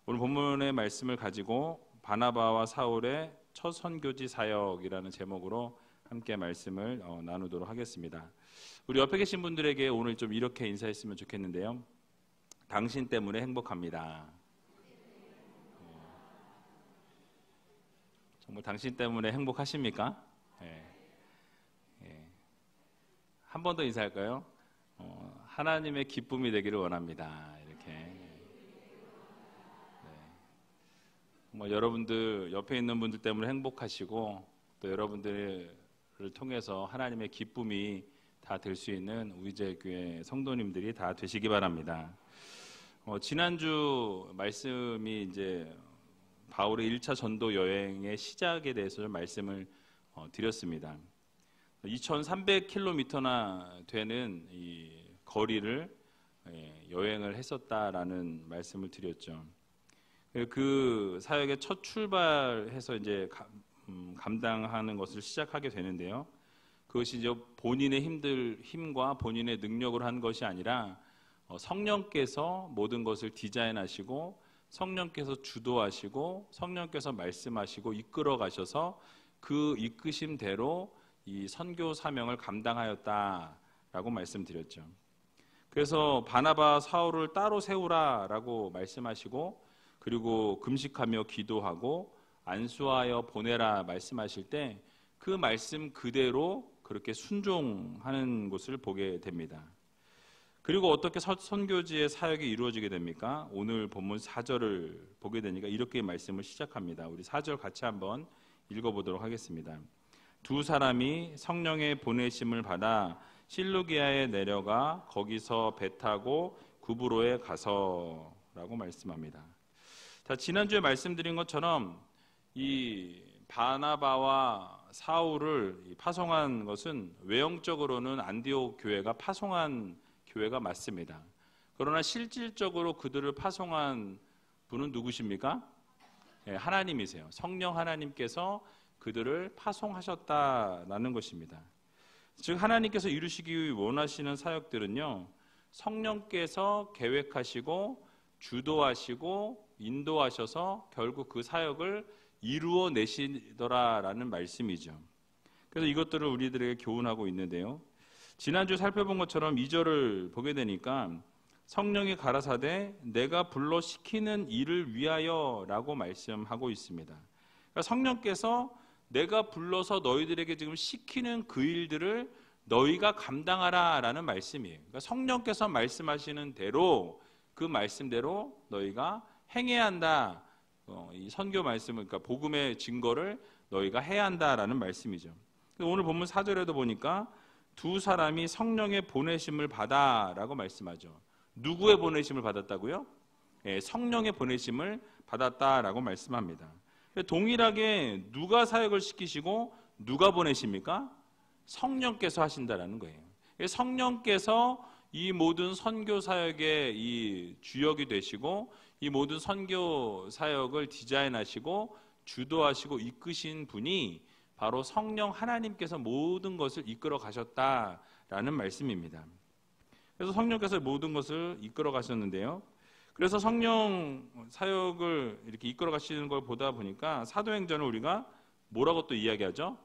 오늘 본문의 말씀을 가지고 바나바와 사울의 첫 선교지 사역이라는 제목으로 함께 말씀을 나누도록 하겠습니다. 우리 옆에 계신 분들에게 오늘 좀 이렇게 인사했으면 좋겠는데요. 당신 때문에 행복합니다. 정말 당신 때문에 행복하십니까? 한 번 더 인사할까요? 하나님의 기쁨이 되기를 원합니다. 이렇게. 정말 여러분들 옆에 있는 분들 때문에 행복하시고 또 여러분들을 통해서 하나님의 기쁨이 다 될 수 있는 우리제교회 성도님들이 다 되시기 바랍니다. 지난주 말씀이 이제 바울의 1차 전도 여행의 시작에 대해서 좀 말씀을 드렸습니다. 2300km나 되는 이 거리를 여행을 했었다라는 말씀을 드렸죠. 그 사역의 첫 출발해서 이제 감당하는 것을 시작하게 되는데요. 그것이 이제 본인의 힘과 본인의 능력으로 한 것이 아니라 성령께서 모든 것을 디자인하시고 성령께서 주도하시고 성령께서 말씀하시고 이끌어 가셔서 그 이끄심대로 이 선교 사명을 감당하였다라고 말씀드렸죠. 그래서 바나바 사울을 따로 세우라라고 말씀하시고 그리고 금식하며 기도하고 안수하여 보내라 말씀하실 때 그 말씀 그대로 그렇게 순종하는 것을 보게 됩니다. 그리고 어떻게 선교지의 사역이 이루어지게 됩니까? 오늘 본문 4절을 보게 되니까 이렇게 말씀을 시작합니다. 우리 4절 같이 한번 읽어보도록 하겠습니다. 두 사람이 성령의 보내심을 받아 실루기아에 내려가 거기서 배 타고 구브로에 가서라고 말씀합니다. 자, 지난주에 말씀드린 것처럼 이 바나바와 사울을 파송한 것은 외형적으로는 안디옥 교회가 파송한 교회가 맞습니다. 그러나 실질적으로 그들을 파송한 분은 누구십니까? 하나님이세요. 성령 하나님께서 그들을 파송하셨다라는 것입니다. 즉 하나님께서 이루시기 원하시는 사역들은요, 성령께서 계획하시고 주도하시고 인도하셔서 결국 그 사역을 이루어내시더라라는 말씀이죠. 그래서 이것들을 우리들에게 교훈하고 있는데요. 지난주 살펴본 것처럼 2절을 보게 되니까 성령이 가라사대 내가 불러 시키는 일을 위하여 라고 말씀하고 있습니다. 그러니까 성령께서 내가 불러서 너희들에게 지금 시키는 그 일들을 너희가 감당하라 라는 말씀이에요. 그러니까 성령께서 말씀하시는 대로 그 말씀대로 너희가 행해야 한다. 이 선교 말씀을, 그러니까 복음의 증거를 너희가 해야 한다라는 말씀이죠. 오늘 본문 4절에도 보니까 두 사람이 성령의 보내심을 받아라고 말씀하죠. 누구의 보내심을 받았다고요? 성령의 보내심을 받았다라고 말씀합니다. 동일하게 누가 사역을 시키시고 누가 보내십니까? 성령께서 하신다라는 거예요. 성령께서 이 모든 선교 사역의 이 주역이 되시고 이 모든 선교 사역을 디자인하시고 주도하시고 이끄신 분이 바로 성령 하나님께서 모든 것을 이끌어 가셨다라는 말씀입니다. 그래서 성령께서 모든 것을 이끌어 가셨는데요. 그래서 성령 사역을 이렇게 이끌어 가시는 걸 보다 보니까 사도행전을 우리가 뭐라고 또 이야기하죠?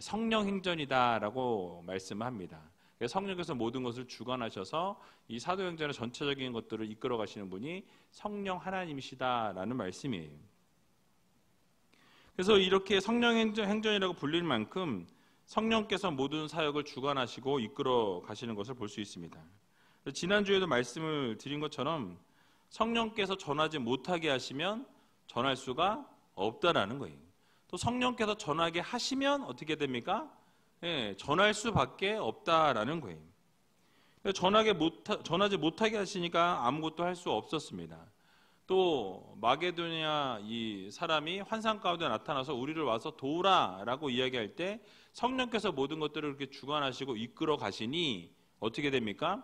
성령 행전이다라고 말씀합니다. 성령께서 모든 것을 주관하셔서 이 사도행전의 전체적인 것들을 이끌어 가시는 분이 성령 하나님이시다라는 말씀이에요. 그래서 이렇게 성령 행전이라고 불릴 만큼 성령께서 모든 사역을 주관하시고 이끌어 가시는 것을 볼 수 있습니다. 지난주에도 말씀을 드린 것처럼 성령께서 전하지 못하게 하시면 전할 수가 없다라는 거예요. 또 성령께서 전하게 하시면 어떻게 됩니까? 전할 수밖에 없다라는 거예요. 전하지 못하게 하시니까 아무것도 할 수 없었습니다. 또 마게도냐 이 사람이 환상 가운데 나타나서 우리를 와서 도우라라고 이야기할 때 성령께서 모든 것들을 그렇게 주관하시고 이끌어 가시니 어떻게 됩니까?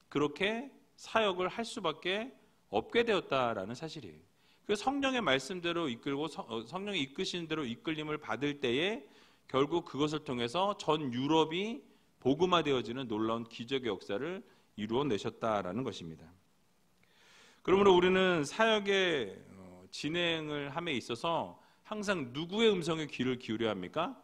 그렇게 사역을 할 수밖에 없게 되었다라는 사실이에요. 그 성령의 말씀대로 이끌고 성령이 이끄시는 대로 이끌림을 받을 때에 결국 그것을 통해서 전 유럽이 복음화되어지는 놀라운 기적의 역사를 이루어내셨다라는 것입니다. 그러므로 우리는 사역의 진행을 함에 있어서 항상 누구의 음성에 귀를 기울여야 합니까?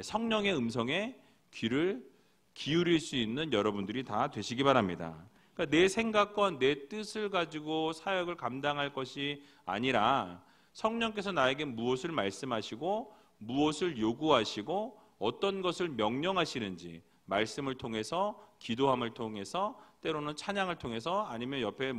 성령의 음성에 귀를 기울일 수 있는 여러분들이 다 되시기 바랍니다. 그러니까 내 생각과 내 뜻을 가지고 사역을 감당할 것이 아니라 성령께서 나에게 무엇을 말씀하시고 무엇을 요구하시고 어떤 것을 명령하시는지 말씀을 통해서, 기도함을 통해서, 때로는 찬양을 통해서, 아니면 옆에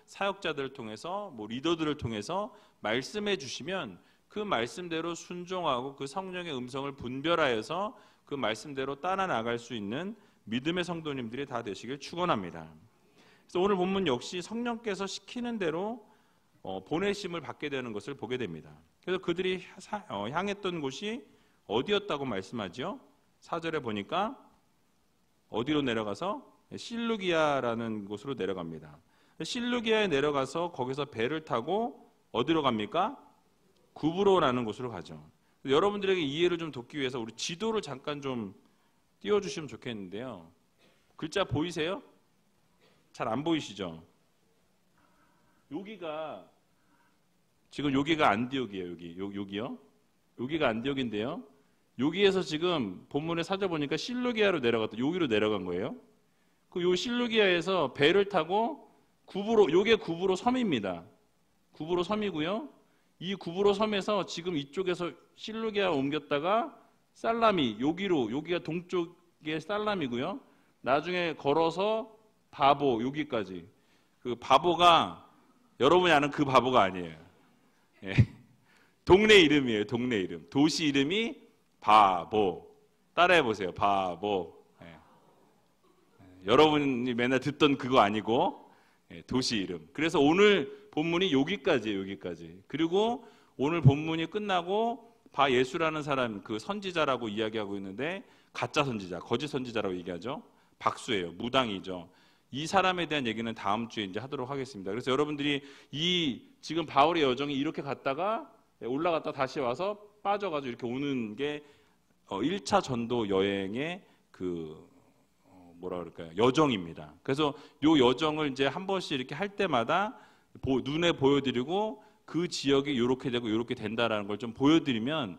사역자들을 통해서, 리더들을 통해서 말씀해 주시면 그 말씀대로 순종하고 그 성령의 음성을 분별하여서 그 말씀대로 따라 나갈 수 있는 믿음의 성도님들이 다 되시길 축원합니다. 그래서 오늘 본문 역시 성령께서 시키는 대로 보내심을 받게 되는 것을 보게 됩니다. 그래서 그들이 향했던 곳이 어디였다고 말씀하죠? 4절에 보니까 어디로 내려가서 실루기아라는 곳으로 내려갑니다. 실루기아에 내려가서 거기서 배를 타고 어디로 갑니까? 구브로라는 곳으로 가죠. 여러분들에게 이해를 좀 돕기 위해서 우리 지도를 잠깐 좀 띄워주시면 좋겠는데요. 글자 보이세요? 잘 안 보이시죠? 여기가 지금 여기가 안디옥이에요. 여기요. 여기가 안디옥인데요. 여기에서 지금 본문에 찾아보니까 실루기아로 내려갔다. 여기로 내려간 거예요. 요 실루기아에서 배를 타고 구브로, 요게 구브로 섬입니다. 구브로 섬이고요. 이 구브로 섬에서 지금 이쪽에서 실루기아 옮겼다가 살라미, 여기가 동쪽의 살라미고요. 나중에 걸어서 바보, 여기까지. 그 바보가 여러분이 아는 그 바보가 아니에요. 예. 동네 이름이에요. 동네 이름. 도시 이름이 바보. 따라해 보세요. 바보. 예. 여러분이 맨날 듣던 그거 아니고 도시 이름. 그래서 오늘 본문이 여기까지예요. 여기까지. 그리고 오늘 본문이 끝나고 바 예수라는 사람, 그 선지자라고 이야기하고 있는데 가짜 선지자, 거짓 선지자라고 얘기하죠. 박수예요. 무당이죠. 이 사람에 대한 얘기는 다음 주에 이제 하도록 하겠습니다. 그래서 여러분들이 이 지금 바울의 여정이 이렇게 갔다가 올라갔다 다시 와서 빠져가지고 이렇게 오는 게 1차 전도 여행의 여정입니다. 그래서 요 여정을 이제 한 번씩 이렇게 할 때마다 눈에 보여드리고 그 지역이 이렇게 되고 이렇게 된다라는 걸 좀 보여드리면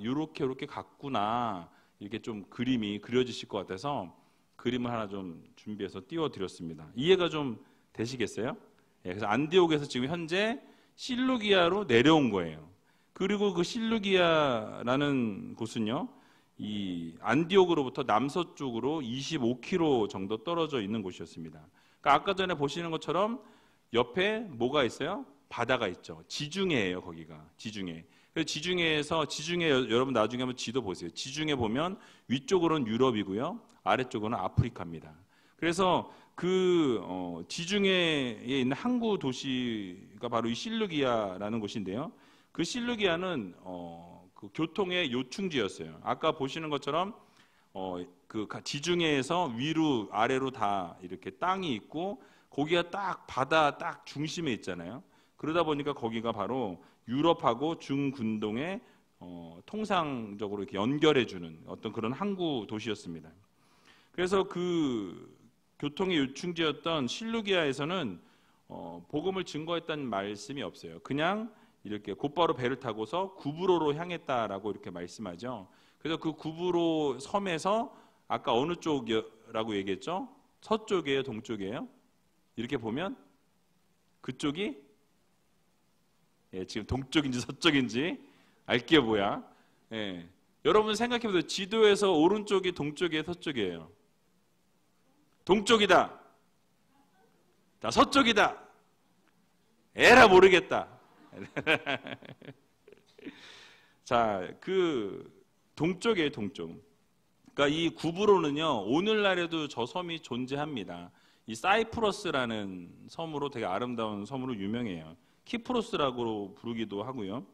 이렇게 갔구나, 이렇게 좀 그림이 그려지실 것 같아서 그림을 하나 좀 준비해서 띄워드렸습니다. 이해가 좀 되시겠어요? 그래서 안디옥에서 지금 현재 실루기아로 내려온 거예요. 그리고 그 실루기아라는 곳은요, 이 안디옥으로부터 남서쪽으로 25km 정도 떨어져 있는 곳이었습니다. 그러니까 아까 전에 보시는 것처럼 옆에 뭐가 있어요? 바다가 있죠. 지중해예요, 거기가. 지중해. 그래서 지중해 여러분 나중에 한번 지도 보세요. 지중해 보면 위쪽으로는 유럽이고요, 아래쪽으로는 아프리카입니다. 그래서 그 지중해에 있는 항구 도시가 바로 이 실루기아라는 곳인데요. 그 실루기아는 그 교통의 요충지였어요. 아까 보시는 것처럼 그 지중해에서 위로 아래로 다 이렇게 땅이 있고 거기가 딱 바다 딱 중심에 있잖아요. 그러다 보니까 거기가 바로 유럽하고 중근동에 통상적으로 이렇게 연결해주는 어떤 그런 항구 도시였습니다. 그래서 그 교통의 요충지였던 실루기아에서는 복음을 증거했다는 말씀이 없어요. 그냥 이렇게 곧바로 배를 타고서 구브로로 향했다라고 이렇게 말씀하죠. 그래서 그 구브로 섬에서 아까 어느 쪽이라고 얘기했죠? 서쪽이에요, 동쪽이에요? 이렇게 보면 그쪽이 지금 동쪽인지 서쪽인지 알게 뭐야? 여러분 생각해보세요. 지도에서 오른쪽이 동쪽이에요, 서쪽이에요? 동쪽이다. 자, 서쪽이다. 에라 모르겠다. 자, 그 동쪽이에요, 동쪽. 그러니까 이 구브로는요, 오늘날에도 저 섬이 존재합니다. 이 사이프러스라는 섬으로 되게 아름다운 섬으로 유명해요. 키프로스라고 부르기도 하고요.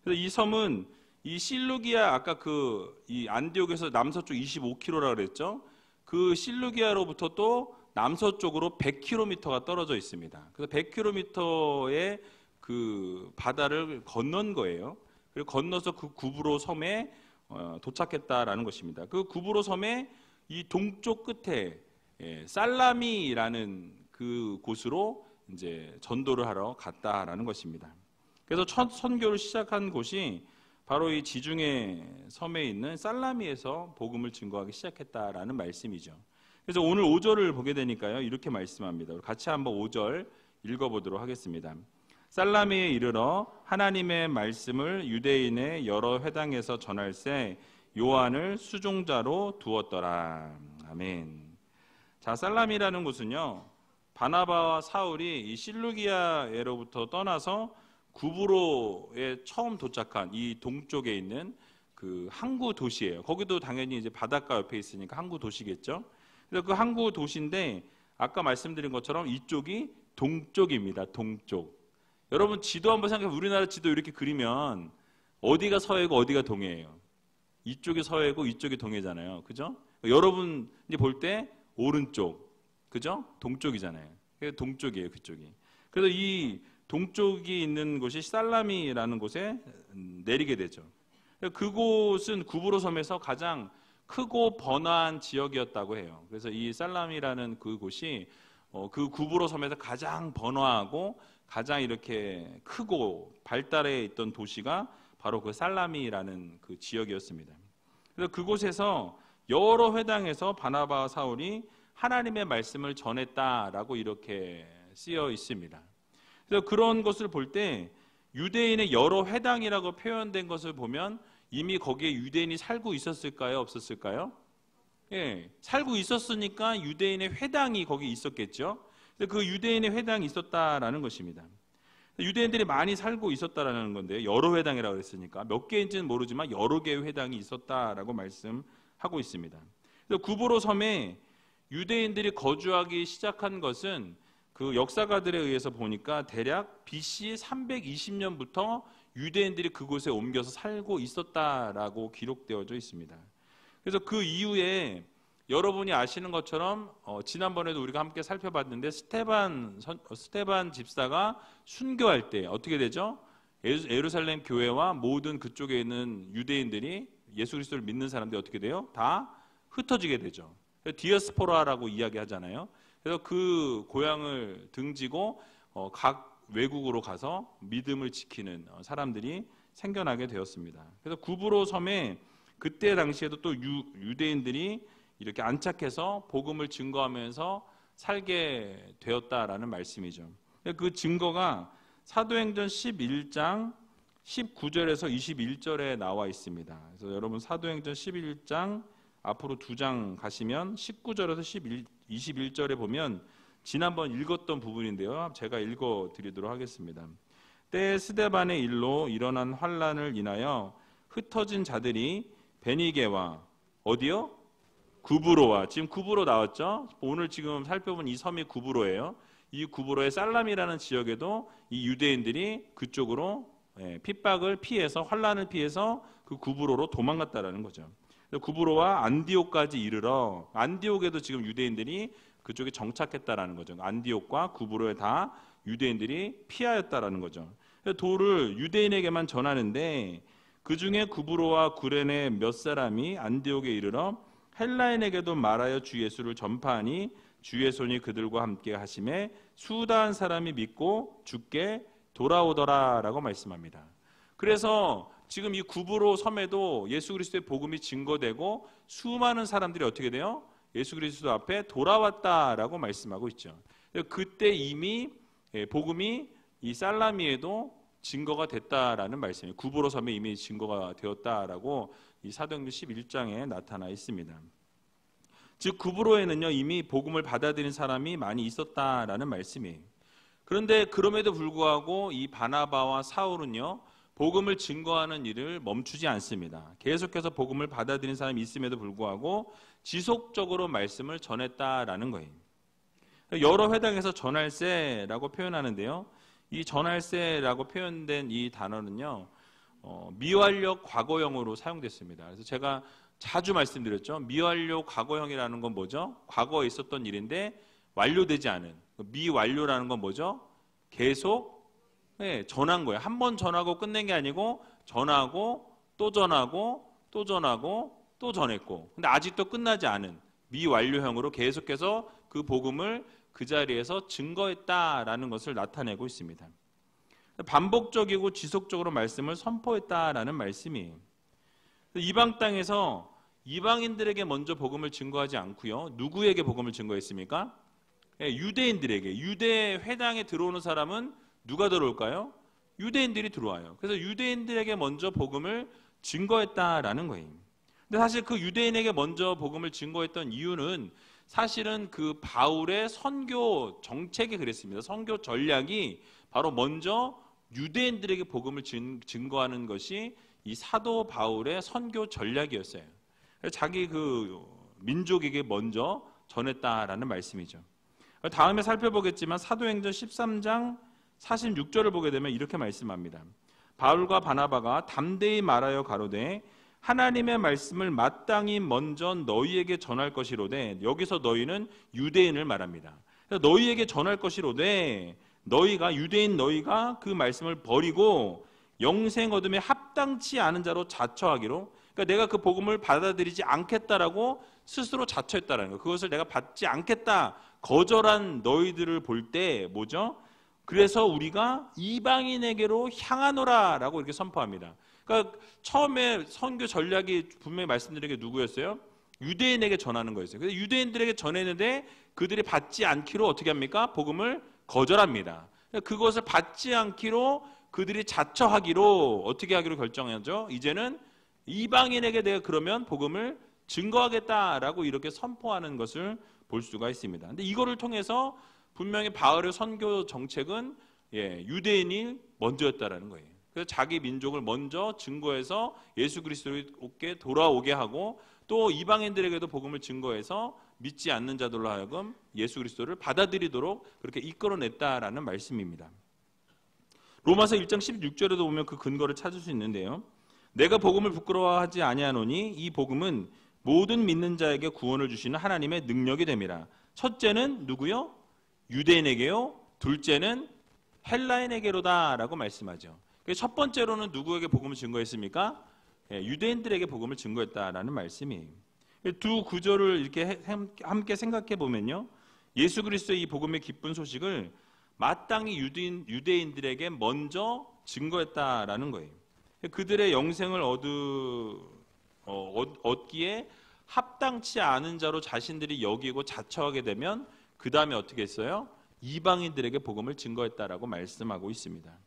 그래서 이 섬은 이 실루기아, 아까 이 안디옥에서 남서쪽 25km라고 그랬죠. 그 실루기아로부터 또 남서쪽으로 100km가 떨어져 있습니다. 그래서 100km의 그 바다를 건넌 거예요. 그리고 건너서 그 구브로 섬에 도착했다라는 것입니다. 그 구브로 섬의 이 동쪽 끝에 살라미라는 그 곳으로 이제 전도를 하러 갔다라는 것입니다. 그래서 첫 선교를 시작한 곳이 바로 이 지중해 섬에 있는 살라미에서 복음을 증거하기 시작했다라는 말씀이죠. 그래서 오늘 5절을 보게 되니까요, 이렇게 말씀합니다. 같이 한번 5절 읽어보도록 하겠습니다. 살라미에 이르러 하나님의 말씀을 유대인의 여러 회당에서 전할새 요한을 수종자로 두었더라. 아멘. 자, 살라미라는 곳은요, 바나바와 사울이 이 실루기아에로부터 떠나서 구브로에 처음 도착한 이 동쪽에 있는 그 항구 도시예요. 거기도 당연히 이제 바닷가 옆에 있으니까 항구 도시겠죠. 그래서 그 항구 도시인데 아까 말씀드린 것처럼 이쪽이 동쪽입니다. 동쪽. 여러분 지도 한번 생각해. 우리나라 지도 이렇게 그리면 어디가 서해고 어디가 동해예요? 이쪽이 서해고 이쪽이 동해잖아요. 그죠? 여러분 이제 볼 때 오른쪽, 그죠? 동쪽이잖아요. 동쪽이에요, 그쪽이. 그래서 이 동쪽이 있는 곳이 살라미라는 곳에 내리게 되죠. 그곳은 구브로 섬에서 가장 크고 번화한 지역이었다고 해요. 그래서 이 살라미라는 그곳이 그 구브로 섬에서 가장 번화하고 가장 이렇게 크고 발달해 있던 도시가 바로 그 살라미라는 그 지역이었습니다. 그래서 그곳에서 여러 회당에서 바나바와 사울이 하나님의 말씀을 전했다라고 이렇게 쓰여 있습니다. 그래서 그런 것을 볼 때 유대인의 여러 회당이라고 표현된 것을 보면 이미 거기에 유대인이 살고 있었을까요? 없었을까요? 예, 살고 있었으니까 유대인의 회당이 거기 있었겠죠. 그 유대인의 회당이 있었다라는 것입니다. 유대인들이 많이 살고 있었다라는 건데 여러 회당이라고 했으니까 몇 개인지는 모르지만 여러 개의 회당이 있었다라고 말씀하고 있습니다. 그래서 구브로 섬에 유대인들이 거주하기 시작한 것은 그 역사가들에 의해서 보니까 대략 BC 320년부터 유대인들이 그곳에 옮겨서 살고 있었다라고 기록되어져 있습니다. 그래서 그 이후에 여러분이 아시는 것처럼 지난번에도 우리가 함께 살펴봤는데 스테반 집사가 순교할 때 어떻게 되죠? 예루살렘 교회와 모든 그쪽에 있는 유대인들이 예수 그리스도를 믿는 사람들이 어떻게 돼요? 다 흩어지게 되죠. 디아스포라라고 이야기하잖아요. 그래서 그 고향을 등지고 각 외국으로 가서 믿음을 지키는 사람들이 생겨나게 되었습니다. 그래서 구브로 섬에 그때 당시에도 또 유대인들이 이렇게 안착해서 복음을 증거하면서 살게 되었다라는 말씀이죠. 그 증거가 사도행전 11장 19절에서 21절에 나와 있습니다. 그래서 여러분 사도행전 11장 앞으로 2장 가시면 19절에서 21절에 보면 지난번 읽었던 부분인데요. 제가 읽어드리도록 하겠습니다. 때에 스데반의 일로 일어난 환란을 인하여 흩어진 자들이 베니게와 어디요? 구브로와, 지금 구브로 나왔죠? 오늘 지금 살펴본 이 섬이 구브로예요. 이 구브로의 살람이라는 지역에도 이 유대인들이 그쪽으로 핍박을 피해서 환란을 피해서 그 구브로로 도망갔다라는 거죠. 구브로와 안디옥까지 이르러 안디옥에도 지금 유대인들이 그쪽에 정착했다라는 거죠. 안디옥과 구브로에 다 유대인들이 피하였다라는 거죠. 도를 유대인에게만 전하는데 그 중에 구브로와 구레네 몇 사람이 안디옥에 이르러 헬라인에게도 말하여 주 예수를 전파하니 주의 손이 그들과 함께 하심에 수다한 사람이 믿고 주께 돌아오더라라고 말씀합니다. 그래서 지금 이 구브로 섬에도 예수 그리스도의 복음이 증거되고 수많은 사람들이 어떻게 돼요? 예수 그리스도 앞에 돌아왔다라고 말씀하고 있죠. 그때 이미 복음이 이 살라미에도 증거가 됐다라는 말씀이에요. 구브로 섬에 이미 증거가 되었다라고 이 사도행전 11장에 나타나 있습니다. 즉 구브로에는요 이미 복음을 받아들인 사람이 많이 있었다라는 말씀이에요. 그런데 그럼에도 불구하고 이 바나바와 사울은요 복음을 증거하는 일을 멈추지 않습니다. 계속해서 복음을 받아들인 사람이 있음에도 불구하고 지속적으로 말씀을 전했다라는 거예요. 여러 회당에서 전할새라고 표현하는데요. 이 전할새라고 표현된 이 단어는요. 미완료 과거형으로 사용됐습니다. 그래서 제가 자주 말씀드렸죠. 미완료 과거형이라는 건 뭐죠? 과거에 있었던 일인데 완료되지 않은. 미완료라는 건 뭐죠? 계속 전한 거예요. 한 번 전하고 끝낸 게 아니고 전하고 또 전하고 또 전하고 또 전했고 근데 아직도 끝나지 않은 미완료형으로 계속해서 그 복음을 그 자리에서 증거했다라는 것을 나타내고 있습니다. 반복적이고 지속적으로 말씀을 선포했다라는 말씀이에요. 이방 땅에서 이방인들에게 먼저 복음을 증거하지 않고요. 누구에게 복음을 증거했습니까? 유대인들에게. 유대 회당에 들어오는 사람은 누가 들어올까요? 유대인들이 들어와요. 그래서 유대인들에게 먼저 복음을 증거했다라는 거예요. 근데 사실 그 유대인에게 먼저 복음을 증거했던 이유는 사실은 그 바울의 선교 정책이 그랬습니다. 선교 전략이 바로 먼저 유대인들에게 복음을 증거하는 것이 이 사도 바울의 선교 전략이었어요. 그래서 자기 그 민족에게 먼저 전했다라는 말씀이죠. 다음에 살펴보겠지만 사도행전 13장 46절을 보게 되면 이렇게 말씀합니다. 바울과 바나바가 담대히 말하여 가로되 하나님의 말씀을 마땅히 먼저 너희에게 전할 것이로되, 여기서 너희는 유대인을 말합니다. 너희에게 전할 것이로되, 너희가 유대인 너희가 그 말씀을 버리고 영생 얻음에 합당치 않은 자로 자처하기로, 그러니까 내가 그 복음을 받아들이지 않겠다라고 스스로 자처했다라는 거, 그것을 내가 받지 않겠다 거절한 너희들을 볼 때 뭐죠? 그래서 우리가 이방인에게로 향하노라라고 이렇게 선포합니다. 그러니까 처음에 선교 전략이 분명히 말씀드린 게 누구였어요? 유대인에게 전하는 거였어요. 그래서 유대인들에게 전했는데 그들이 받지 않기로 어떻게 합니까? 복음을 거절합니다. 그것을 받지 않기로 그들이 자처하기로 어떻게 하기로 결정하죠? 이제는 이방인에게 내가 그러면 복음을 증거하겠다라고 이렇게 선포하는 것을 볼 수가 있습니다. 근데 이거를 통해서 분명히 바울의 선교 정책은 유대인이 먼저였다라는 거예요. 그래서 자기 민족을 먼저 증거해서 예수 그리스도께 돌아오게 하고, 또 이방인들에게도 복음을 증거해서 믿지 않는 자들로 하여금 예수 그리스도를 받아들이도록 그렇게 이끌어냈다라는 말씀입니다. 로마서 1장 16절에도 보면 그 근거를 찾을 수 있는데요. 내가 복음을 부끄러워하지 아니하노니 이 복음은 모든 믿는 자에게 구원을 주시는 하나님의 능력이 됨이라. 첫째는 누구요? 유대인에게요. 둘째는 헬라인에게로다 라고 말씀하죠. 첫 번째로는 누구에게 복음을 증거했습니까? 유대인들에게 복음을 증거했다라는 말씀이에요. 두 구절을 이렇게 함께 생각해 보면요, 예수 그리스도의 이 복음의 기쁜 소식을 마땅히 유대인들에게 먼저 증거했다라는 거예요. 그들의 영생을 얻기에 합당치 않은 자로 자신들이 여기고 자처하게 되면 그 다음에 어떻게 했어요? 이방인들에게 복음을 증거했다라고 말씀하고 있습니다.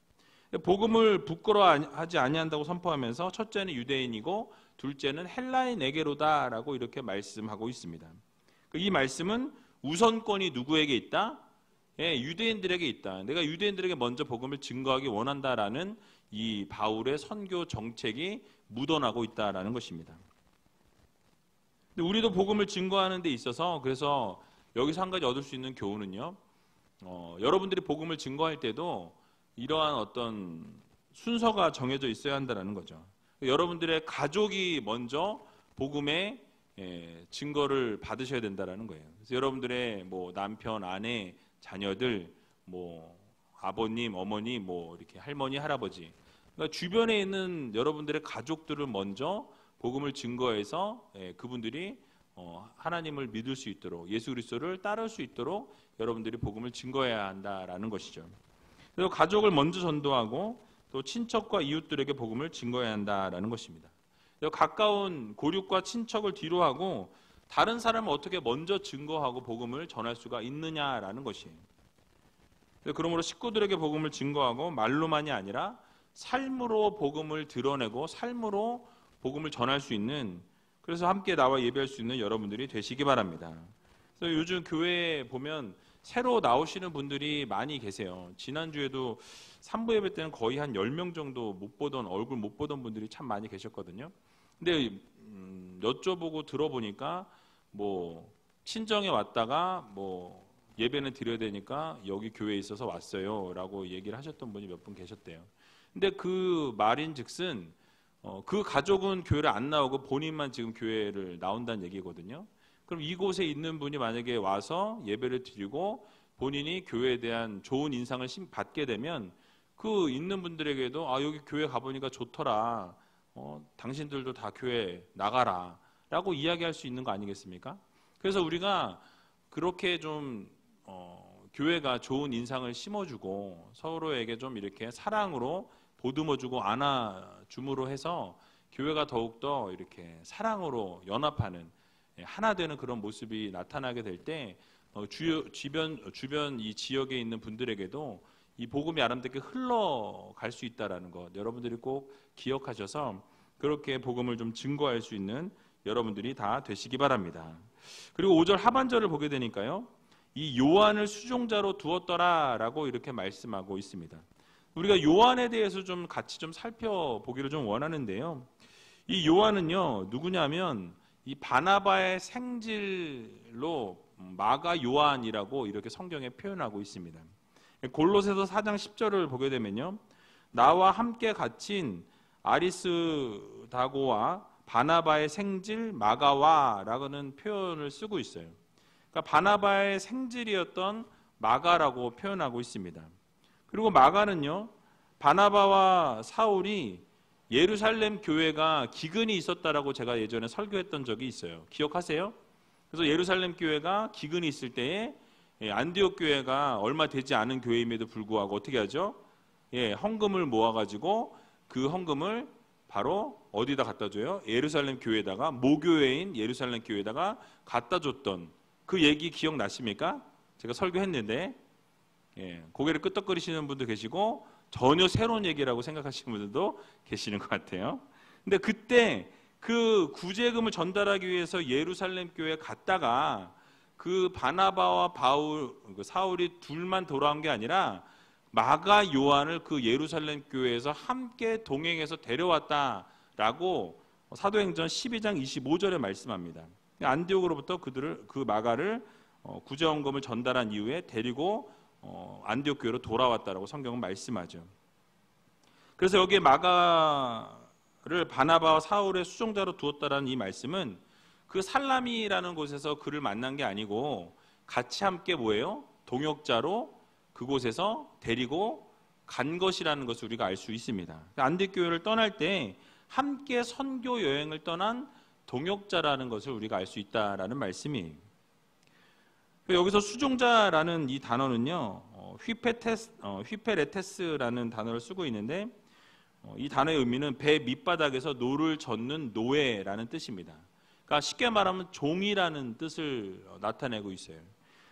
복음을 부끄러워하지 아니한다고 선포하면서 첫째는 유대인이고 둘째는 헬라인에게로다라고 이렇게 말씀하고 있습니다. 이 말씀은 우선권이 누구에게 있다? 유대인들에게 있다. 내가 유대인들에게 먼저 복음을 증거하기 원한다라는 이 바울의 선교 정책이 묻어나고 있다라는 것입니다. 근데 우리도 복음을 증거하는 데 있어서 그래서 여기서 한 가지 얻을 수 있는 교훈은요, 여러분들이 복음을 증거할 때도 이러한 어떤 순서가 정해져 있어야 한다는 거죠. 여러분들의 가족이 먼저 복음의 증거를 받으셔야 된다는 거예요. 그래서 여러분들의 뭐 남편, 아내, 자녀들, 뭐 아버님, 어머니, 뭐 이렇게 할머니, 할아버지, 그러니까 주변에 있는 여러분들의 가족들을 먼저 복음을 증거해서 그분들이 하나님을 믿을 수 있도록, 예수 그리스도를 따를 수 있도록 여러분들이 복음을 증거해야 한다라는 것이죠. 그래서 가족을 먼저 전도하고 또 친척과 이웃들에게 복음을 증거해야 한다라는 것입니다. 가까운 고륙과 친척을 뒤로 하고 다른 사람을 어떻게 먼저 증거하고 복음을 전할 수가 있느냐라는 것이에요. 그러므로 식구들에게 복음을 증거하고 말로만이 아니라 삶으로 복음을 드러내고 삶으로 복음을 전할 수 있는, 그래서 함께 나와 예배할 수 있는 여러분들이 되시기 바랍니다. 그래서 요즘 교회에 보면 새로 나오시는 분들이 많이 계세요. 지난주에도 3부 예배 때는 거의 한 10명 정도 얼굴 못 보던 분들이 참 많이 계셨거든요. 근데 여쭤보고 들어보니까 뭐 친정에 왔다가 뭐 예배는 드려야 되니까 여기 교회에 있어서 왔어요 라고 얘기를 하셨던 분이 몇 분 계셨대요. 근데 그 말인즉슨 그 가족은 교회를 안 나오고 본인만 지금 교회를 나온다는 얘기거든요. 그럼 이곳에 있는 분이 만약에 와서 예배를 드리고 본인이 교회에 대한 좋은 인상을 받게 되면 그 있는 분들에게도 여기 교회 가보니까 좋더라, 당신들도 다 교회 나가라 라고 이야기할 수 있는 거 아니겠습니까? 그래서 우리가 그렇게 좀 교회가 좋은 인상을 심어주고 서로에게 좀 이렇게 사랑으로 보듬어주고 안아줌으로 해서 교회가 더욱더 이렇게 사랑으로 연합하는, 하나 되는 그런 모습이 나타나게 될 때 주변 이 지역에 있는 분들에게도 이 복음이 아름답게 흘러갈 수 있다라는 것, 여러분들이 꼭 기억하셔서 그렇게 복음을 좀 증거할 수 있는 여러분들이 다 되시기 바랍니다. 그리고 5절 하반절을 보게 되니까요, 이 요한을 수종자로 두었더라라고 이렇게 말씀하고 있습니다. 우리가 요한에 대해서 좀 같이 좀 살펴보기를 좀 원하는데요, 이 요한은요 누구냐면 이 바나바의 생질로 마가 요한이라고 이렇게 성경에 표현하고 있습니다. 골로새서 4장 10절을 보게 되면요, 나와 함께 갇힌 아리스다고와 바나바의 생질 마가와라는 표현을 쓰고 있어요. 그러니까 바나바의 생질이었던 마가라고 표현하고 있습니다. 그리고 마가는요, 바나바와 사울이 예루살렘 교회가 기근이 있었다라고 제가 예전에 설교했던 적이 있어요. 기억하세요? 그래서 예루살렘 교회가 기근이 있을 때에 안디옥 교회가 얼마 되지 않은 교회임에도 불구하고 어떻게 하죠? 헌금을 모아가지고 그 헌금을 바로 어디다 갖다 줘요? 예루살렘 교회에다가, 모교회인 예루살렘 교회에다가 갖다 줬던 그 얘기 기억나십니까? 제가 설교했는데 고개를 끄덕거리시는 분도 계시고 전혀 새로운 얘기라고 생각하시는 분들도 계시는 것 같아요. 근데 그때 그 구제금을 전달하기 위해서 예루살렘 교회에 갔다가 그 바나바와 사울이 둘만 돌아온 게 아니라 마가 요한을 그 예루살렘 교회에서 함께 동행해서 데려왔다라고 사도행전 12장 25절에 말씀합니다. 안디옥으로부터 그 마가를 구제헌금을 전달한 이후에 데리고 안디옥 교회로 돌아왔다라고 성경은 말씀하죠. 그래서 여기에 마가를 바나바와 사울의 수종자로 두었다라는 이 말씀은 그 살라미라는 곳에서 그를 만난 게 아니고 같이 함께 뭐예요? 동역자로 그곳에서 데리고 간 것이라는 것을 우리가 알 수 있습니다. 안디옥 교회를 떠날 때 함께 선교 여행을 떠난 동역자라는 것을 우리가 알 수 있다라는 말씀이에요. 여기서 수종자라는 이 단어는요, 휘페레테스라는 단어를 쓰고 있는데 이 단어의 의미는 배 밑바닥에서 노를 젓는 노예라는 뜻입니다. 그러니까 쉽게 말하면 종이라는 뜻을 나타내고 있어요.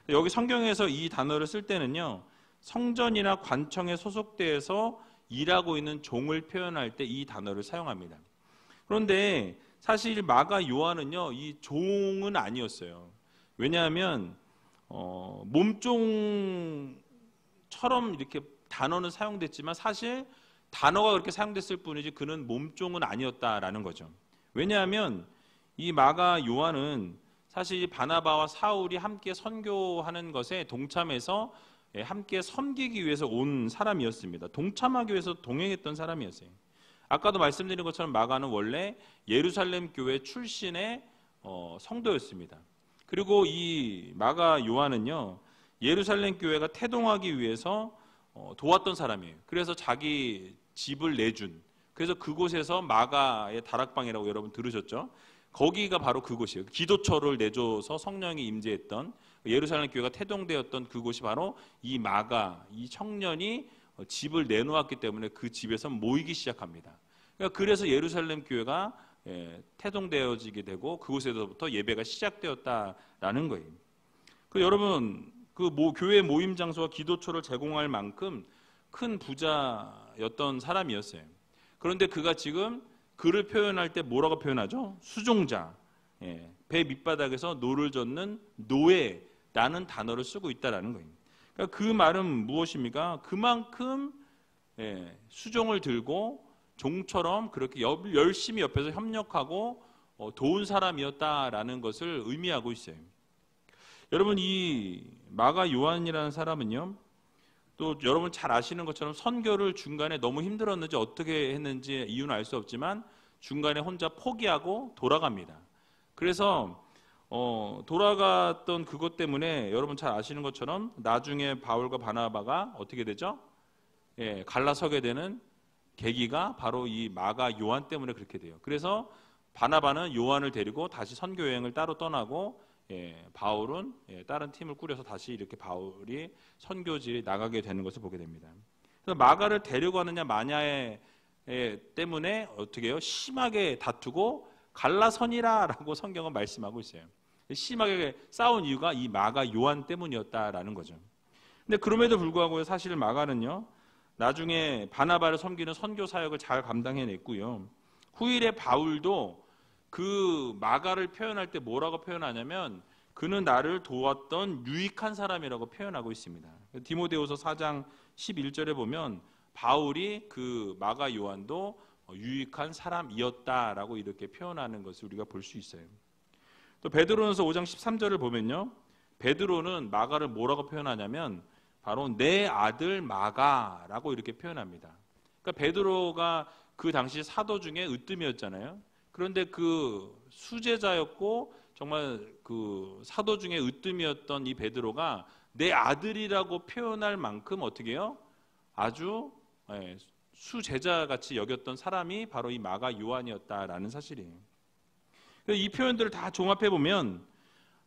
여기 성경에서 이 단어를 쓸 때는요, 성전이나 관청에 소속돼서 일하고 있는 종을 표현할 때 이 단어를 사용합니다. 그런데 사실 마가 요한은요, 이 종은 아니었어요. 왜냐하면 몸종처럼 이렇게 단어는 사용됐지만 사실 단어가 그렇게 사용됐을 뿐이지 그는 몸종은 아니었다라는 거죠. 왜냐하면 이 마가 요한은 사실 바나바와 사울이 함께 선교하는 것에 동참해서 함께 섬기기 위해서 온 사람이었습니다. 동참하기 위해서 동행했던 사람이었어요. 아까도 말씀드린 것처럼 마가는 원래 예루살렘 교회 출신의 성도였습니다. 그리고 이 마가 요한은요, 예루살렘 교회가 태동하기 위해서 도왔던 사람이에요. 그래서 자기 집을 내준, 그래서 그곳에서 마가의 다락방이라고 여러분 들으셨죠? 거기가 바로 그곳이에요. 기도처를 내줘서 성령이 임재했던, 예루살렘 교회가 태동되었던 그곳이 바로 이 마가, 이 청년이 집을 내놓았기 때문에 그 집에서 모이기 시작합니다. 그러니까 그래서 예루살렘 교회가 태동되어지게 되고 그곳에서부터 예배가 시작되었다라는 거예요. 여러분, 교회 모임 장소와 기도처를 제공할 만큼 큰 부자였던 사람이었어요. 그런데 그가 지금 그를 표현할 때 뭐라고 표현하죠? 수종자, 배 밑바닥에서 노를 젓는 노예라는 단어를 쓰고 있다라는 거예요. 그러니까 그 말은 무엇입니까? 그만큼 수종을 들고 종처럼 그렇게 열심히 옆에서 협력하고 도운 사람이었다라는 것을 의미하고 있어요. 여러분, 이 마가 요한이라는 사람은요, 또 여러분 잘 아시는 것처럼 선교를 중간에 너무 힘들었는지 어떻게 했는지 이유는 알 수 없지만 중간에 혼자 포기하고 돌아갑니다. 그래서 돌아갔던 그것 때문에 여러분 잘 아시는 것처럼 나중에 바울과 바나바가 어떻게 되죠? 갈라서게 되는 계기가 바로 이 마가 요한 때문에 그렇게 돼요. 그래서 바나바는 요한을 데리고 다시 선교 여행을 따로 떠나고 바울은 다른 팀을 꾸려서 다시 이렇게 바울이 선교지에 나가게 되는 것을 보게 됩니다. 그래서 마가를 데려가느냐 마냐에 때문에 어떻게 해요? 심하게 다투고 갈라서니라라고 성경은 말씀하고 있어요. 심하게 싸운 이유가 이 마가 요한 때문이었다라는 거죠. 근데 그럼에도 불구하고 사실 마가는요, 나중에 바나바를 섬기는 선교 사역을 잘 감당해냈고요. 후일에 바울도 그 마가를 표현할 때 뭐라고 표현하냐면 그는 나를 도왔던 유익한 사람이라고 표현하고 있습니다. 디모데후서 4장 11절에 보면 바울이 그 마가 요한도 유익한 사람이었다라고 이렇게 표현하는 것을 우리가 볼 수 있어요. 또 베드로전서 5장 13절을 보면요, 베드로는 마가를 뭐라고 표현하냐면 바로 내 아들 마가라고 이렇게 표현합니다. 그러니까 베드로가 그 당시 사도 중에 으뜸이었잖아요. 그런데 그 수제자였고 정말 그 사도 중에 으뜸이었던 이 베드로가 내 아들이라고 표현할 만큼 어떻게 해요? 아주 수제자같이 여겼던 사람이 바로 이 마가 요한이었다라는 사실이에요. 이 표현들을 다 종합해 보면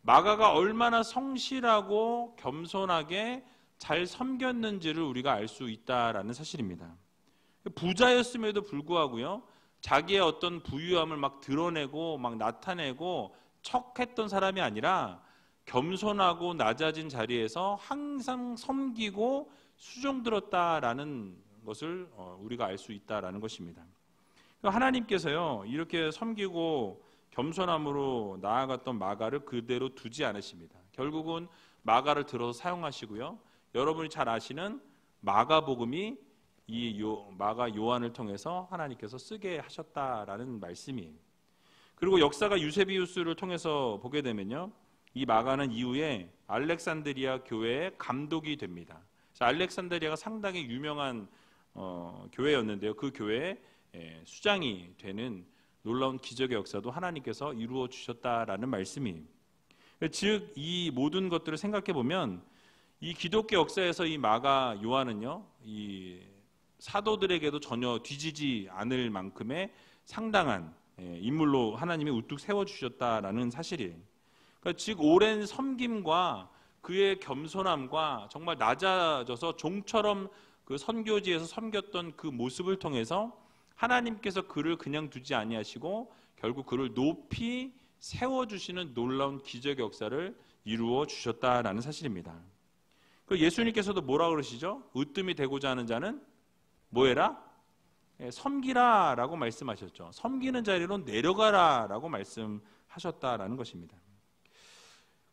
마가가 얼마나 성실하고 겸손하게 잘 섬겼는지를 우리가 알 수 있다라는 사실입니다. 부자였음에도 불구하고요, 자기의 어떤 부유함을 막 드러내고 막 나타내고 척했던 사람이 아니라 겸손하고 낮아진 자리에서 항상 섬기고 수종들었다라는 것을 우리가 알 수 있다라는 것입니다. 하나님께서요, 이렇게 섬기고 겸손함으로 나아갔던 마가를 그대로 두지 않으십니다. 결국은 마가를 들어서 사용하시고요, 여러분이 잘 아시는 마가복음이 이 마가 요한을 통해서 하나님께서 쓰게 하셨다라는 말씀이에요. 그리고 역사가 유세비우스를 통해서 보게 되면요, 이 마가는 이후에 알렉산드리아 교회의 감독이 됩니다. 알렉산드리아가 상당히 유명한 교회였는데요, 그 교회의 수장이 되는 놀라운 기적의 역사도 하나님께서 이루어 주셨다라는 말씀이에요. 즉 이 모든 것들을 생각해 보면 이 기독교 역사에서 이 마가 요한은요, 이 사도들에게도 전혀 뒤지지 않을 만큼의 상당한 인물로 하나님이 우뚝 세워주셨다라는 사실이에요. 그러니까 즉 오랜 섬김과 그의 겸손함과 정말 낮아져서 종처럼 그 선교지에서 섬겼던 그 모습을 통해서 하나님께서 그를 그냥 두지 아니하시고 결국 그를 높이 세워주시는 놀라운 기적의 역사를 이루어 주셨다라는 사실입니다. 예수님께서도 뭐라 그러시죠? 으뜸이 되고자 하는 자는 뭐해라? 섬기라 라고 말씀하셨죠. 섬기는 자리로 내려가라 라고 말씀하셨다라는 것입니다.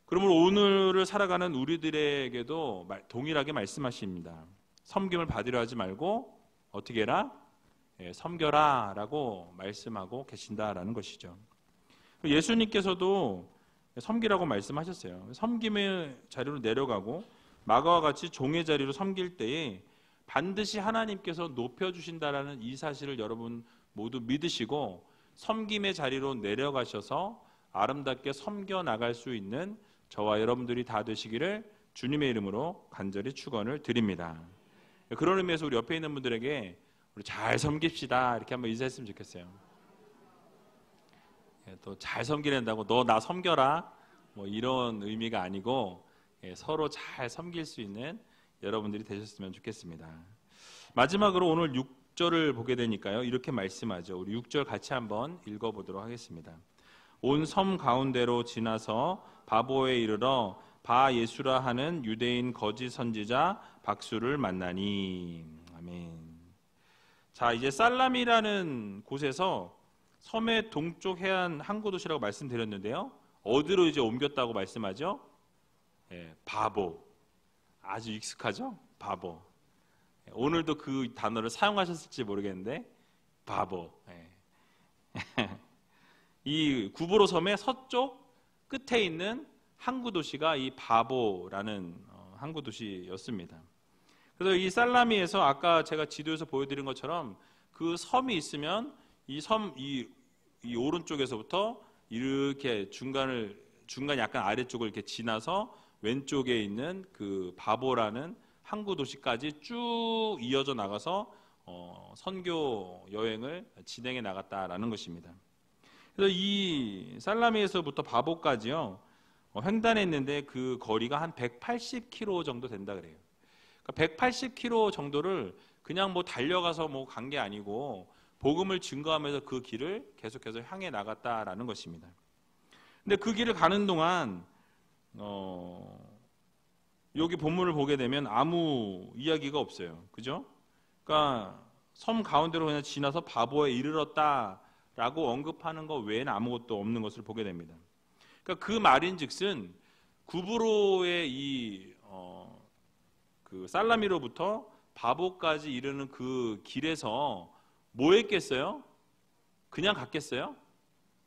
그러므로 오늘을 살아가는 우리들에게도 동일하게 말씀하십니다. 섬김을 받으려 하지 말고 어떻게 해라? 섬겨라 라고 말씀하고 계신다라는 것이죠. 예수님께서도 섬기라고 말씀하셨어요. 섬김의 자리로 내려가고 마가와 같이 종의 자리로 섬길 때에 반드시 하나님께서 높여주신다라는 이 사실을 여러분 모두 믿으시고 섬김의 자리로 내려가셔서 아름답게 섬겨 나갈 수 있는 저와 여러분들이 다 되시기를 주님의 이름으로 간절히 축원을 드립니다. 그런 의미에서 우리 옆에 있는 분들에게 우리 잘 섬깁시다 이렇게 한번 인사했으면 좋겠어요. 또 잘 섬기낸다고 너 나 섬겨라 뭐 이런 의미가 아니고 서로 잘 섬길 수 있는 여러분들이 되셨으면 좋겠습니다. 마지막으로 오늘 6절을 보게 되니까요, 이렇게 말씀하죠. 우리 6절 같이 한번 읽어보도록 하겠습니다. 온 섬 가운데로 지나서 바보에 이르러 바 예수라 하는 유대인 거짓 선지자 박수를 만나니. 아멘. 자, 이제 살람이라는 곳에서 섬의 동쪽 해안 항구 도시라고 말씀드렸는데요, 어디로 이제 옮겼다고 말씀하죠? 바보. 아주 익숙하죠? 바보. 오늘도 그 단어를 사용하셨을지 모르겠는데 바보. 이 구브로 섬의 서쪽 끝에 있는 항구 도시가 이 바보라는 항구 도시였습니다. 그래서 이 살라미에서 아까 제가 지도에서 보여드린 것처럼 그 섬이 있으면 이 섬 이 오른쪽에서부터 이렇게 중간 약간 아래쪽을 이렇게 지나서 왼쪽에 있는 그 바보라는 항구 도시까지 쭉 이어져 나가서 선교 여행을 진행해 나갔다라는 것입니다. 그래서 이 살라미에서부터 바보까지요, 횡단했는데 그 거리가 한 180km 정도 된다 그래요. 그러니까 180km 정도를 그냥 뭐 달려가서 뭐 간 게 아니고 복음을 증거하면서 그 길을 계속해서 향해 나갔다라는 것입니다. 근데 그 길을 가는 동안 여기 본문을 보게 되면 아무 이야기가 없어요. 그죠? 그러니까 섬 가운데로 그냥 지나서 바보에 이르렀다라고 언급하는 것 외에는 아무것도 없는 것을 보게 됩니다. 그러니까 그 말인즉슨 구브로의 그 살라미로부터 바보까지 이르는 그 길에서 뭐 했겠어요? 그냥 갔겠어요?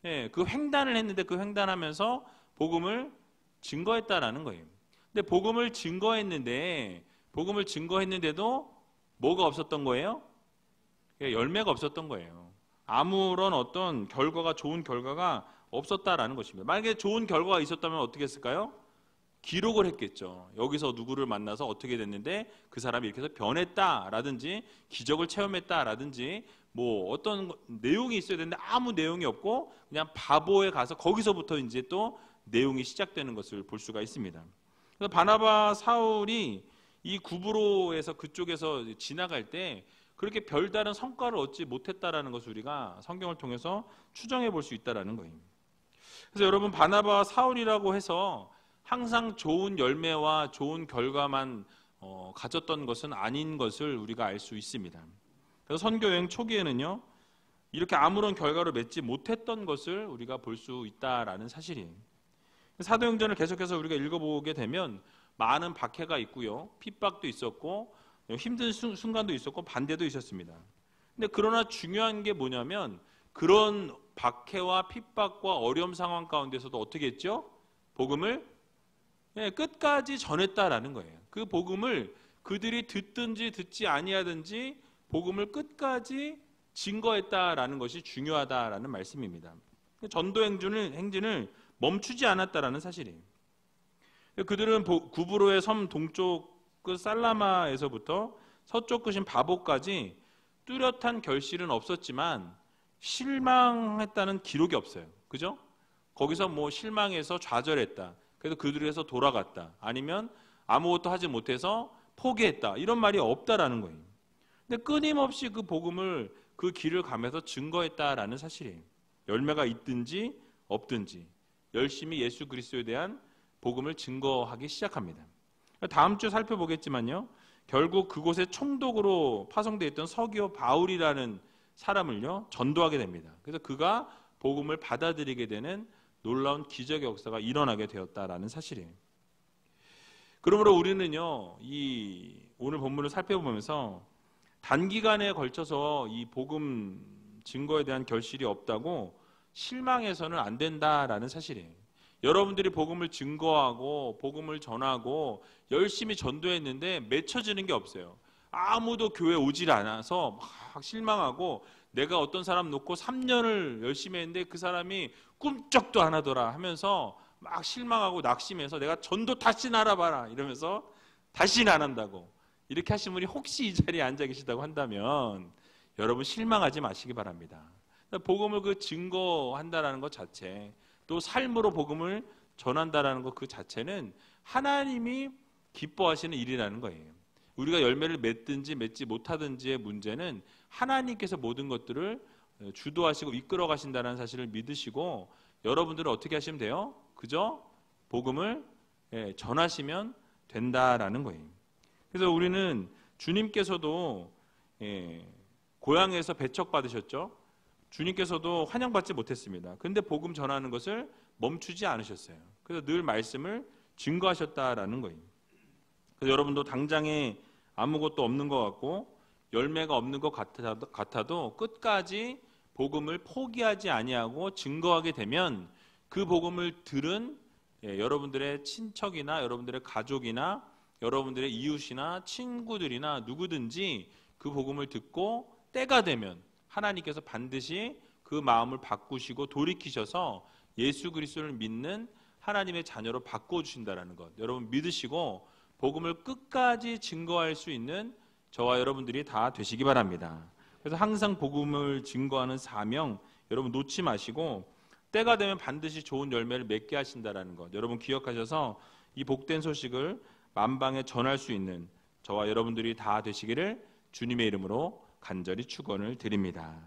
예, 그 횡단을 했는데 그 횡단하면서 복음을 증거했다라는 거예요. 근데 복음을 증거했는데도 뭐가 없었던 거예요? 열매가 없었던 거예요. 아무런 어떤 좋은 결과가 없었다라는 것입니다. 만약에 좋은 결과가 있었다면 어떻게 했을까요? 기록을 했겠죠. 여기서 누구를 만나서 어떻게 됐는데 그 사람이 이렇게 해서 변했다라든지 기적을 체험했다라든지 뭐 어떤 내용이 있어야 되는데 아무 내용이 없고 그냥 바보에 가서 거기서부터 이제 또 내용이 시작되는 것을 볼 수가 있습니다. 그래서 바나바 사울이 이 구브로에서 그쪽에서 지나갈 때 그렇게 별다른 성과를 얻지 못했다라는 것을 우리가 성경을 통해서 추정해 볼 수 있다라는 거예요. 그래서 여러분 바나바 사울이라고 해서 항상 좋은 열매와 좋은 결과만 가졌던 것은 아닌 것을 우리가 알 수 있습니다. 그래서 선교 여행 초기에는요 이렇게 아무런 결과를 맺지 못했던 것을 우리가 볼 수 있다라는 사실이에요. 사도행전을 계속해서 우리가 읽어보게 되면 많은 박해가 있고요, 핍박도 있었고 힘든 순간도 있었고 반대도 있었습니다. 근데 그러나 중요한 게 뭐냐면 그런 박해와 핍박과 어려움 상황 가운데서도 어떻게 했죠? 복음을 끝까지 전했다라는 거예요. 그 복음을 그들이 듣든지 듣지 아니하든지 복음을 끝까지 증거했다라는 것이 중요하다라는 말씀입니다. 전도 행진을 멈추지 않았다라는 사실이에요. 그들은 구브로의 섬 동쪽 끝 살라마에서부터 서쪽 끝인 바보까지 뚜렷한 결실은 없었지만 실망했다는 기록이 없어요. 그죠? 거기서 뭐 실망해서 좌절했다. 그래서 그들에서 돌아갔다. 아니면 아무것도 하지 못해서 포기했다. 이런 말이 없다라는 거예요. 근데 끊임없이 그 복음을 그 길을 가면서 증거했다라는 사실이에요. 열매가 있든지 없든지 열심히 예수 그리스도에 대한 복음을 증거하기 시작합니다. 다음 주 살펴보겠지만요. 결국 그곳에 총독으로 파송되어 있던 서기오 바울이라는 사람을요 전도하게 됩니다. 그래서 그가 복음을 받아들이게 되는 놀라운 기적의 역사가 일어나게 되었다라는 사실이에요. 그러므로 우리는요 이 오늘 본문을 살펴보면서 단기간에 걸쳐서 이 복음 증거에 대한 결실이 없다고 실망해서는 안 된다라는 사실이에요. 여러분들이 복음을 증거하고 복음을 전하고 열심히 전도했는데 맺혀지는 게 없어요. 아무도 교회 오질 않아서 막 실망하고 내가 어떤 사람 놓고 3년을 열심히 했는데 그 사람이 꿈쩍도 안 하더라 하면서 막 실망하고 낙심해서 내가 전도 다시 알아봐라 이러면서 다시는 안 한다고 이렇게 하신 분이 혹시 이 자리에 앉아 계시다고 한다면 여러분 실망하지 마시기 바랍니다. 복음을 그 증거한다라는 것 자체 또 삶으로 복음을 전한다라는 것 그 자체는 하나님이 기뻐하시는 일이라는 거예요. 우리가 열매를 맺든지 맺지 못하든지의 문제는 하나님께서 모든 것들을 주도하시고 이끌어 가신다는 사실을 믿으시고 여러분들은 어떻게 하시면 돼요? 그저 복음을 전하시면 된다라는 거예요. 그래서 우리는 주님께서도 고향에서 배척받으셨죠. 주님께서도 환영받지 못했습니다. 그런데 복음 전하는 것을 멈추지 않으셨어요. 그래서 늘 말씀을 증거하셨다라는 거예요. 그래서 여러분도 당장에 아무것도 없는 것 같고 열매가 없는 것 같아도 끝까지 복음을 포기하지 아니하고 증거하게 되면 그 복음을 들은 여러분들의 친척이나 여러분들의 가족이나 여러분들의 이웃이나 친구들이나 누구든지 그 복음을 듣고 때가 되면 하나님께서 반드시 그 마음을 바꾸시고 돌이키셔서 예수 그리스도를 믿는 하나님의 자녀로 바꿔주신다는 것 여러분 믿으시고 복음을 끝까지 증거할 수 있는 저와 여러분들이 다 되시기 바랍니다. 그래서 항상 복음을 증거하는 사명 여러분 놓지 마시고 때가 되면 반드시 좋은 열매를 맺게 하신다라는 것, 여러분 기억하셔서 이 복된 소식을 만방에 전할 수 있는 저와 여러분들이 다 되시기를 주님의 이름으로 간절히 축원을 드립니다.